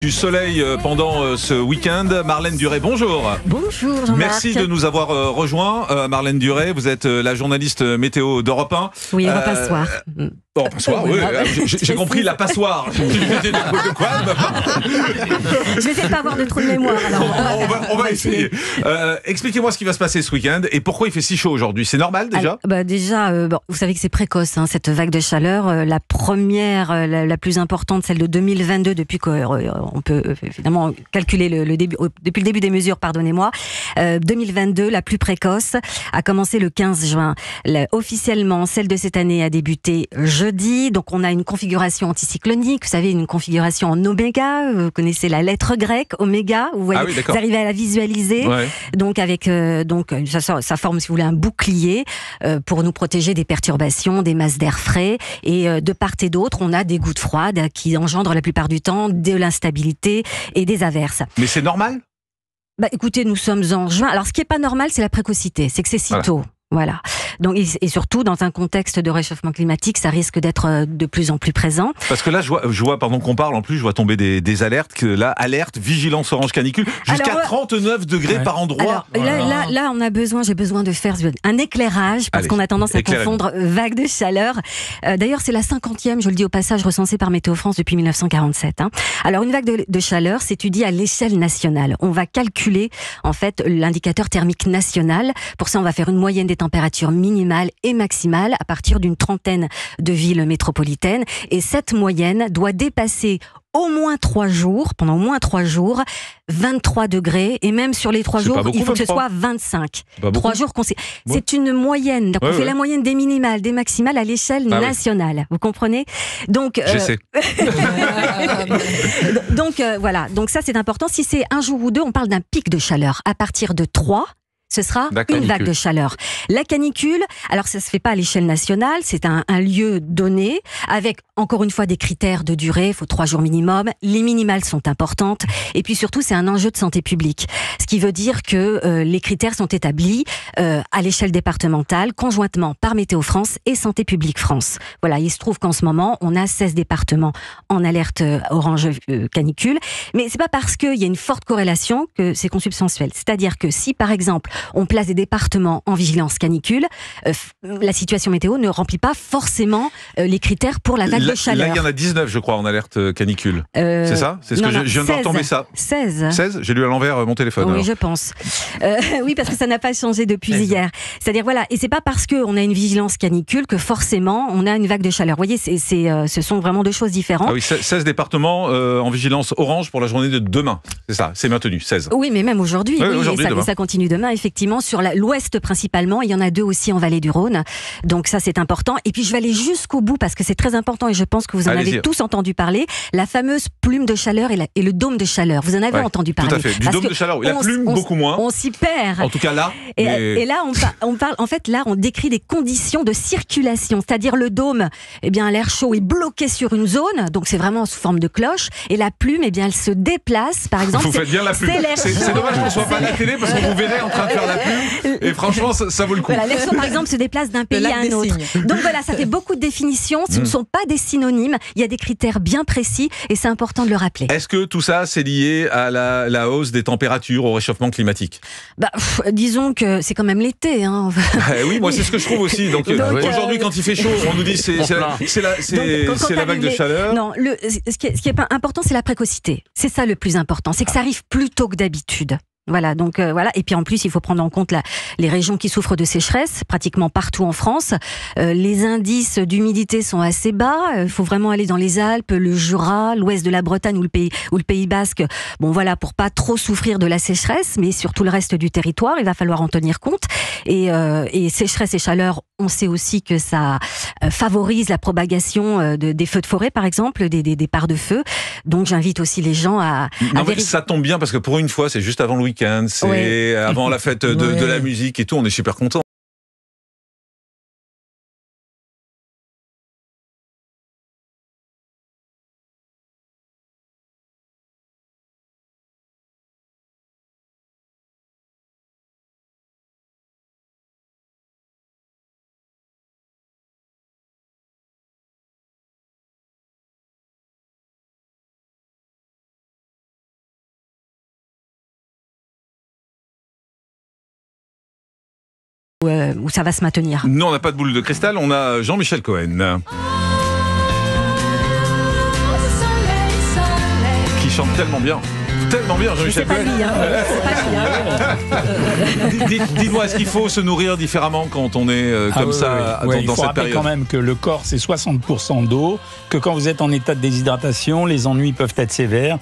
Du soleil pendant ce week-end. Marlène Duret, bonjour. Bonjour Jean-Marc. Merci de nous avoir rejoints. Marlène Duret, vous êtes la journaliste météo d'Europe 1. Oui, Europe 1 soir. Passoire, oui. J'ai compris la passoire. De quoi? Je vais essayer de pas avoir de trou de mémoire. Alors on va essayer. Expliquez-moi ce qui va se passer ce week-end et pourquoi il fait si chaud aujourd'hui. C'est normal déjà? Vous savez que c'est précoce, hein, cette vague de chaleur. La première, la plus importante, celle de 2022, depuis qu'on peut évidemment calculer le début, depuis le début des mesures, pardonnez-moi. 2022, la plus précoce, a commencé le 15 juin. Officiellement, celle de cette année a débuté jeudi. Donc on a une configuration anticyclonique, vous savez, une configuration en oméga. Vous connaissez la lettre grecque, oméga. Vous voyez, vous arrivez à la visualiser. Ouais. Donc avec ça forme, si vous voulez, un bouclier pour nous protéger des perturbations, des masses d'air frais. Et de part et d'autre, on a des gouttes froides qui engendrent la plupart du temps de l'instabilité et des averses. Mais c'est normal? Écoutez, nous sommes en juin. Alors ce qui est pas normal, c'est la précocité. C'est que c'est si tôt. Voilà. Donc, et surtout, dans un contexte de réchauffement climatique, ça risque d'être de plus en plus présent. Parce que là, je vois pendant qu'on parle, en plus, je vois tomber des alertes. Là, alerte, vigilance orange canicule, jusqu'à 39 degrés par endroit. Alors, là, j'ai besoin de faire un éclairage, parce qu'on a tendance à confondre vague de chaleur. D'ailleurs, c'est la 50e, je le dis au passage, recensée par Météo France depuis 1947. Hein. Alors, une vague de chaleur s'étudie à l'échelle nationale. On va calculer, en fait, l'indicateur thermique national. Pour ça, on va faire une moyenne des températures minimales et maximales à partir d'une trentaine de villes métropolitaines. Et cette moyenne doit dépasser pendant au moins 3 jours, 23 degrés, et même sur les 3 jours, il faut que ce soit 25. 3 jours, c'est une moyenne. Donc on fait la moyenne des minimales, des maximales à l'échelle nationale. Vous comprenez? Donc, je sais. Voilà. Donc ça, c'est important. Si c'est un jour ou deux, on parle d'un pic de chaleur. À partir de 3, ce sera une vague de chaleur. La canicule, alors ça se fait pas à l'échelle nationale, c'est un lieu donné, avec encore une fois des critères de durée, il faut 3 jours minimum, les minimales sont importantes, et puis surtout c'est un enjeu de santé publique. Ce qui veut dire que les critères sont établis à l'échelle départementale, conjointement par Météo France et Santé publique France. Voilà, il se trouve qu'en ce moment, on a 16 départements en alerte orange canicule, mais c'est pas parce qu'il y a une forte corrélation que c'est consubstantiel. C'est-à-dire que si par exemple on place des départements en vigilance canicule, la situation météo ne remplit pas forcément les critères pour la vague de chaleur. Là, il y en a 19, je crois, en alerte canicule. C'est ça? C'est ce que je viens d'entendre ça. 16. 16? J'ai lu à l'envers mon téléphone. Oui, alors. Je pense. Oui, parce que ça n'a pas changé depuis hier. C'est-à-dire, voilà, et c'est pas parce qu'on a une vigilance canicule que forcément on a une vague de chaleur. Vous voyez, ce sont vraiment deux choses différentes. Ah oui, 16 départements en vigilance orange pour la journée de demain. C'est ça, c'est maintenu, 16. Oui, mais même aujourd'hui. Oui, et ça continue demain, effectivement, sur l'ouest principalement. Il y en a 2 aussi en vallée du Rhône. Donc ça, c'est important. Et puis je vais aller jusqu'au bout parce que c'est très important et je pense que vous en avez tous entendu parler. La fameuse plume de chaleur et le dôme de chaleur. Vous en avez entendu parler? Tout à fait. Du dôme de chaleur, oui. La plume, beaucoup moins. On s'y perd. En tout cas là. Et là, on parle, en fait, là, on décrit des conditions de circulation. C'est-à-dire le dôme, l'air chaud est bloqué sur une zone. Donc c'est vraiment sous forme de cloche. Et la plume, elle se déplace. Par exemple, vous faites bien la plume. C'est dommage qu'on ne soit pas à la télé parce qu'on vous verrait en train de faire la plume. Et franchement, ça vaut le coup. Voilà, l'air chaud, par exemple, se déplace d'un pays à un autre. Donc voilà, ça fait beaucoup de définitions. Ce ne sont pas des synonymes. Il y a des critères bien précis et c'est important de le rappeler. Est-ce que tout ça, c'est lié à la hausse des températures, au réchauffement climatique? Disons que c'est quand même l'été. Hein. Oui, moi c'est ce que je trouve aussi. Donc aujourd'hui, quand il fait chaud, on nous dit c'est la vague de chaleur. Non, ce qui est important, c'est la précocité. C'est ça le plus important. C'est que ça arrive plus tôt que d'habitude. Voilà, donc voilà. Et puis en plus, il faut prendre en compte les régions qui souffrent de sécheresse, pratiquement partout en France. Les indices d'humidité sont assez bas. Il faut vraiment aller dans les Alpes, le Jura, l'ouest de la Bretagne ou le Pays Basque. Bon, voilà, pour pas trop souffrir de la sécheresse, mais sur tout le reste du territoire, il va falloir en tenir compte. Et sécheresse et chaleur, on sait aussi que ça favorise la propagation des feux de forêt, par exemple, des départs de feu. Donc j'invite aussi les gens à vérifier. Ça tombe bien parce que pour une fois, c'est juste avant le week-end. C'est avant la fête de la musique et tout, on est super contents. où ça va se maintenir. Nous, on n'a pas de boule de cristal, on a Jean-Michel Cohen. Qui chante tellement bien. Tellement bien, Jean-Michel Cohen. Dites-moi, est-ce qu'il faut se nourrir différemment quand on est comme ça dans cette période ? Il faut rappeler quand même que le corps, c'est 60% d'eau, que quand vous êtes en état de déshydratation, les ennuis peuvent être sévères,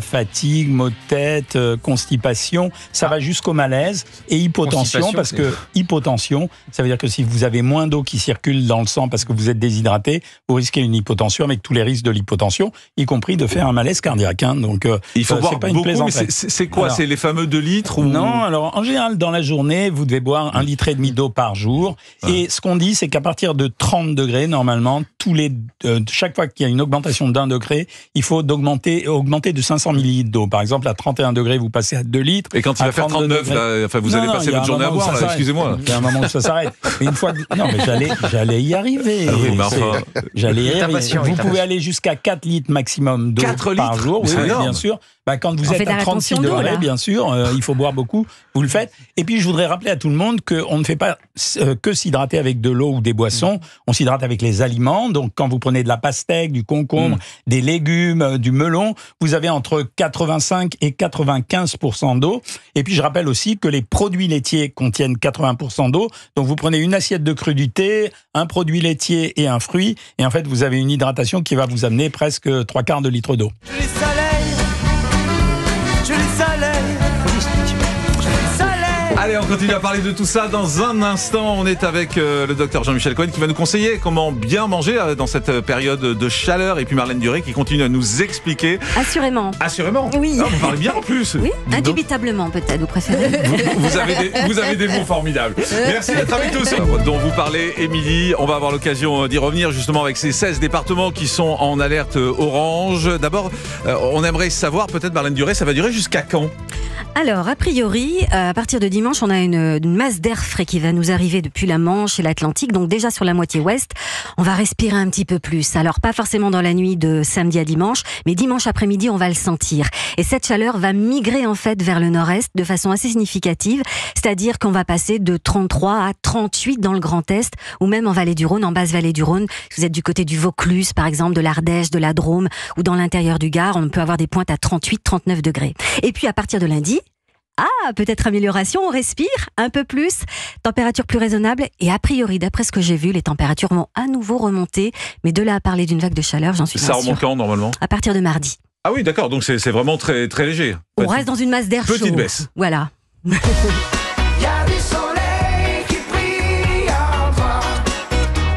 fatigue, maux de tête, constipation, ça va jusqu'au malaise, et hypotension, parce que hypotension, ça veut dire que si vous avez moins d'eau qui circule dans le sang parce que vous êtes déshydraté, vous risquez une hypotension avec tous les risques de l'hypotension, y compris de faire un malaise cardiaque. Donc, il faut boire beaucoup, mais c'est quoi ? C'est les fameux 2 litres ou... Non, alors en général, dans la journée, vous devez boire 1,5 litre d'eau par jour. Et ce qu'on dit, c'est qu'à partir de 30 degrés, normalement, chaque fois qu'il y a une augmentation d'1 degré, il faut augmenter de 500 millilitres d'eau. Par exemple, à 31 degrés, vous passez à 2 litres. Et quand il va faire 39, là, vous allez passer votre journée à boire, excusez-moi. Il y a un moment où ça s'arrête. Mais une fois que... Non, mais j'allais y arriver. J'allais y arriver. Vous pouvez aller jusqu'à 4 litres maximum d'eau par jour. Oui, bien sûr. Quand vous êtes à 36 degrés, bien sûr, il faut boire beaucoup, vous le faites. Et puis, je voudrais rappeler à tout le monde qu'on ne fait pas que s'hydrater avec de l'eau ou des boissons, on s'hydrate avec les aliments. Donc, quand vous prenez de la pastèque, du concombre, des légumes, du melon, vous avez entre 85 et 95% d'eau. Et puis, je rappelle aussi que les produits laitiers contiennent 80% d'eau. Donc, vous prenez une assiette de crudité, un produit laitier et un fruit. Et en fait, vous avez une hydratation qui va vous amener presque 3/4 de litre d'eau. Allez, on continue à parler de tout ça dans un instant. On est avec le docteur Jean-Michel Cohen qui va nous conseiller comment bien manger dans cette période de chaleur. Et puis Marlène Duré qui continue à nous expliquer. Assurément. Assurément. Oui. Vous parlez bien en plus. Oui, indubitablement peut-être, vous préférez. Vous avez des mots formidables. Merci d'être avec tous. Dont vous parlez, Émilie. On va avoir l'occasion d'y revenir justement avec ces 16 départements qui sont en alerte orange. D'abord, on aimerait savoir, peut-être Marlène Duré, ça va durer jusqu'à quand ? Alors, a priori, à partir de dimanche, on a une masse d'air frais qui va nous arriver depuis la Manche et l'Atlantique. Donc déjà sur la moitié ouest, on va respirer un petit peu plus. Alors pas forcément dans la nuit de samedi à dimanche, mais dimanche après-midi, on va le sentir. Et cette chaleur va migrer en fait vers le nord-est de façon assez significative. C'est-à-dire qu'on va passer de 33 à 38 dans le Grand Est, ou même en Vallée du Rhône, en basse Vallée du Rhône. Si vous êtes du côté du Vaucluse, par exemple, de l'Ardèche, de la Drôme, ou dans l'intérieur du Gard, on peut avoir des pointes à 38, 39 degrés. Et puis à partir de lundi, peut-être amélioration, on respire un peu plus, température plus raisonnable et a priori, d'après ce que j'ai vu, les températures vont à nouveau remonter, mais de là à parler d'une vague de chaleur, j'en suis pas sûre. Ça remonte quand normalement ? À partir de mardi. Ah oui, d'accord, donc c'est vraiment très, très léger. On reste dans une masse d'air chaud. Petite baisse. Voilà.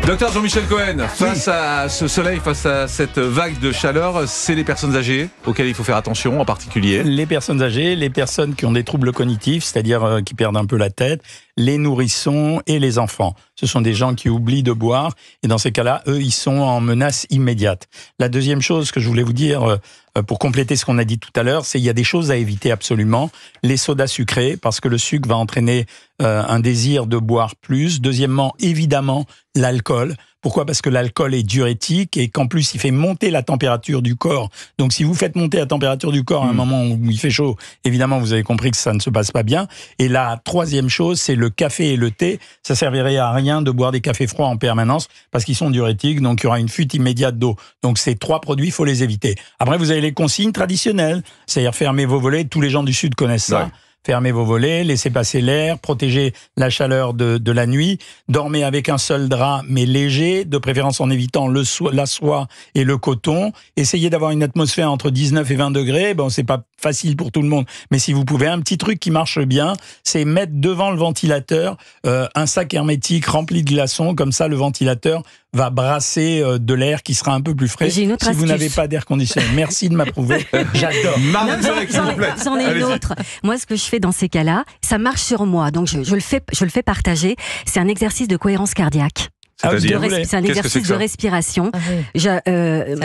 Docteur Jean-Michel Cohen, face à ce soleil, face à cette vague de chaleur, c'est les personnes âgées auxquelles il faut faire attention en particulier. Les personnes âgées, les personnes qui ont des troubles cognitifs, c'est-à-dire qui perdent un peu la tête, les nourrissons et les enfants. Ce sont des gens qui oublient de boire et dans ces cas-là, eux, ils sont en menace immédiate. La deuxième chose que je voulais vous dire, pour compléter ce qu'on a dit tout à l'heure, c'est qu'il y a des choses à éviter absolument. Les sodas sucrés, parce que le sucre va entraîner un désir de boire plus. Deuxièmement, évidemment, l'alcool. Pourquoi ? Parce que l'alcool est diurétique et qu'en plus, il fait monter la température du corps. Donc, si vous faites monter la température du corps à un moment où il fait chaud, évidemment, vous avez compris que ça ne se passe pas bien. Et la troisième chose, c'est le café et le thé. Ça servirait à rien de boire des cafés froids en permanence parce qu'ils sont diurétiques, donc il y aura une fuite immédiate d'eau. Donc, ces 3 produits, il faut les éviter. Après, vous avez les consignes traditionnelles, c'est-à-dire fermer vos volets. Tous les gens du Sud connaissent ça. Ouais. Fermez vos volets, laissez passer l'air, protégez la chaleur de la nuit, dormez avec un seul drap mais léger, de préférence en évitant la soie et le coton. Essayez d'avoir une atmosphère entre 19 et 20 degrés. Bon, c'est pas facile pour tout le monde, mais si vous pouvez, un petit truc qui marche bien, c'est mettre devant le ventilateur un sac hermétique rempli de glaçons. Comme ça, le ventilateur va brasser de l'air qui sera un peu plus frais. J'ai une autre si astuce. Vous n'avez pas d'air conditionné. Merci de m'approuver. J'adore. J'en ai une autre. Moi, ce que je fais dans ces cas-là, ça marche sur moi, donc je le fais partager. C'est un exercice de cohérence cardiaque. C'est un exercice de respiration. Ça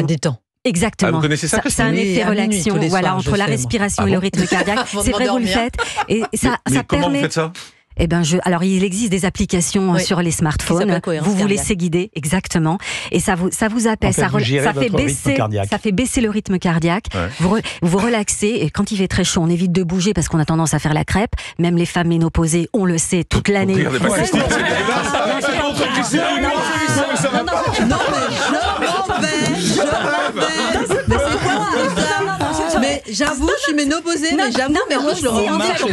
détend. Exactement. Ah, vous connaissez ça, c'est un effet relaxation, voilà, entre la respiration et le rythme cardiaque. C'est vrai, vous le faites. Et ça comment permet. Vous faites ça ? Eh ben, alors il existe des applications sur les smartphones. Vous vous laissez guider, exactement, et ça vous apaise, en fait, ça fait baisser le rythme cardiaque. Ouais. Vous relaxez, et quand il fait très chaud, on évite de bouger parce qu'on a tendance à faire la crêpe. Même les femmes ménopausées, on le sait toute l'année. Mais j'avoue, je suis ménopausée, mais moi je le remarque.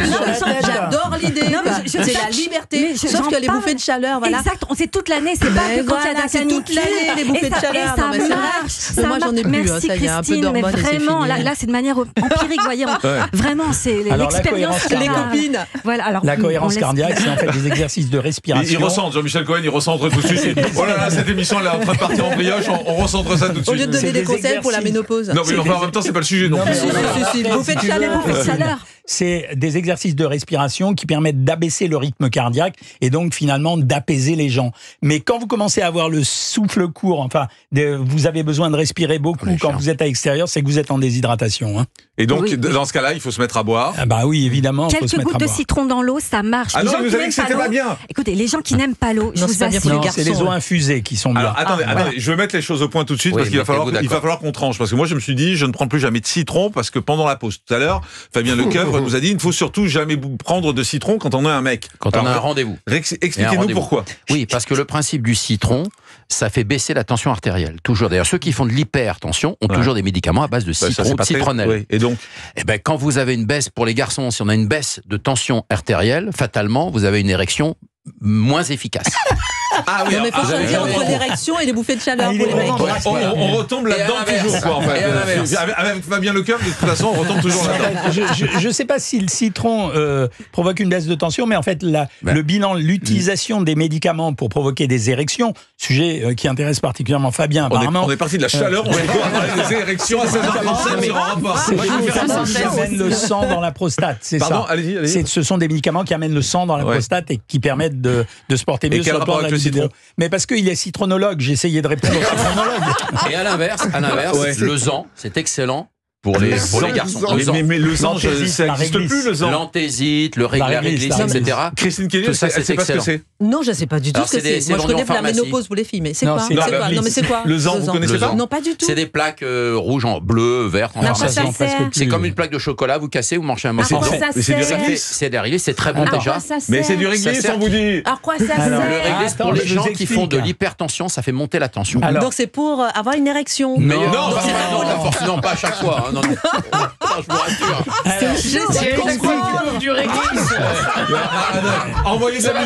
J'adore l'idée. C'est la liberté. Sauf que les bouffées de chaleur, voilà. Exact, on sait toute l'année, c'est pas que quand il y a la canicule. Toute l'année, les bouffées de chaleur. Ça marche. Moi j'en ai plus, ça y est, un peu d'hormones. Mais vraiment, là c'est de manière empirique, voyez. Vraiment, c'est l'expérience. Les copines. La cohérence cardiaque, c'est en fait des exercices de respiration. Il recentre, Jean-Michel Cohen, il recentre tout de suite. Oh là là, cette émission elle est en train de partir en brioche, on recentre ça tout de suite. Au lieu de donner des conseils pour la ménopause. Non, mais en même temps, c'est pas le sujet non plus. Si, bouffée de chaleur. C'est des exercices de respiration qui permettent d'abaisser le rythme cardiaque et donc finalement d'apaiser les gens. Mais quand vous commencez à avoir le souffle court, enfin, vous avez besoin de respirer beaucoup quand vous êtes à l'extérieur, c'est que vous êtes en déshydratation. Hein. Et donc, dans ce cas-là, il faut se mettre à boire. Ah bah oui, évidemment. Quelques gouttes de citron dans l'eau, ça marche. Ah non, vous avez dit que c'était pas bien. Écoutez, les gens qui n'aiment pas l'eau, je vous assure. C'est les eaux infusées qui sont bien. Alors, attendez, je vais mettre les choses au point tout de suite parce qu'il va falloir qu'on tranche. Parce que moi, je me suis dit, je ne prends plus jamais de citron parce que pendant la pause tout à l'heure, Fabien Lecoeuvre nous a dit, il ne faut surtout jamais prendre de citron quand on a un mec. Quand on a un rendez-vous. Expliquez-nous pourquoi. Oui, parce que le principe du citron, ça fait baisser la tension artérielle. Toujours. D'ailleurs, ceux qui font de l'hypertension ont toujours des médicaments à base de citron ou de citronnelle. Oui. Et donc, quand vous avez une baisse, pour les garçons, si on a une baisse de tension artérielle, fatalement, vous avez une érection moins efficace. Ah oui, mais il faut choisir entre l'érection et les bouffées de chaleur pour les mecs. On retombe là-dedans toujours, quoi, en fait. Avec Fabien Lecoeuvre, de toute façon, on retombe toujours là-dedans. Je ne sais pas si le citron provoque une baisse de tension, mais en fait, le bilan, l'utilisation des médicaments pour provoquer des érections, sujet qui intéresse particulièrement Fabien, apparemment. On est parti de la chaleur, on va parler des érections à 16h37 sur un rapport. Qui amènent le sang dans la prostate, c'est ça. Pardon, allez-y. Ce sont des médicaments qui amènent le sang dans la prostate et qui permettent de se porter mieux sur le plan de la libido. Mais parce qu'il est citronologue, j'ai essayé de répondre au citronologue. Et à l'inverse, le zan, c'est excellent pour les garçons. Mais le zan, ça n'existe plus, le zan. L'anthésite, le réglisse, etc. Christine Kelly, c'est pas ce que c'est. Non, je ne sais pas du tout ce que c'est. Moi, je connais la ménopause pour les filles, mais c'est quoi? Non, mais c'est quoi? Le zan, vous connaissez pas? Non, pas du tout. C'est des plaques rouges, bleues, vertes, en pharmacie. C'est comme une plaque de chocolat, vous cassez, vous mangez un morceau. Mais c'est du réglisse. C'est du réglisse, c'est très bon déjà. Mais c'est du réglisse, on vous dit. Alors quoi ça sert? Le réglisse, pour les gens qui font de l'hypertension, ça fait monter la tension. Donc c'est pour avoir une érection? Non, pas à chaque fois. Non. Je vous rassure. C'est du réglisse. Envoyez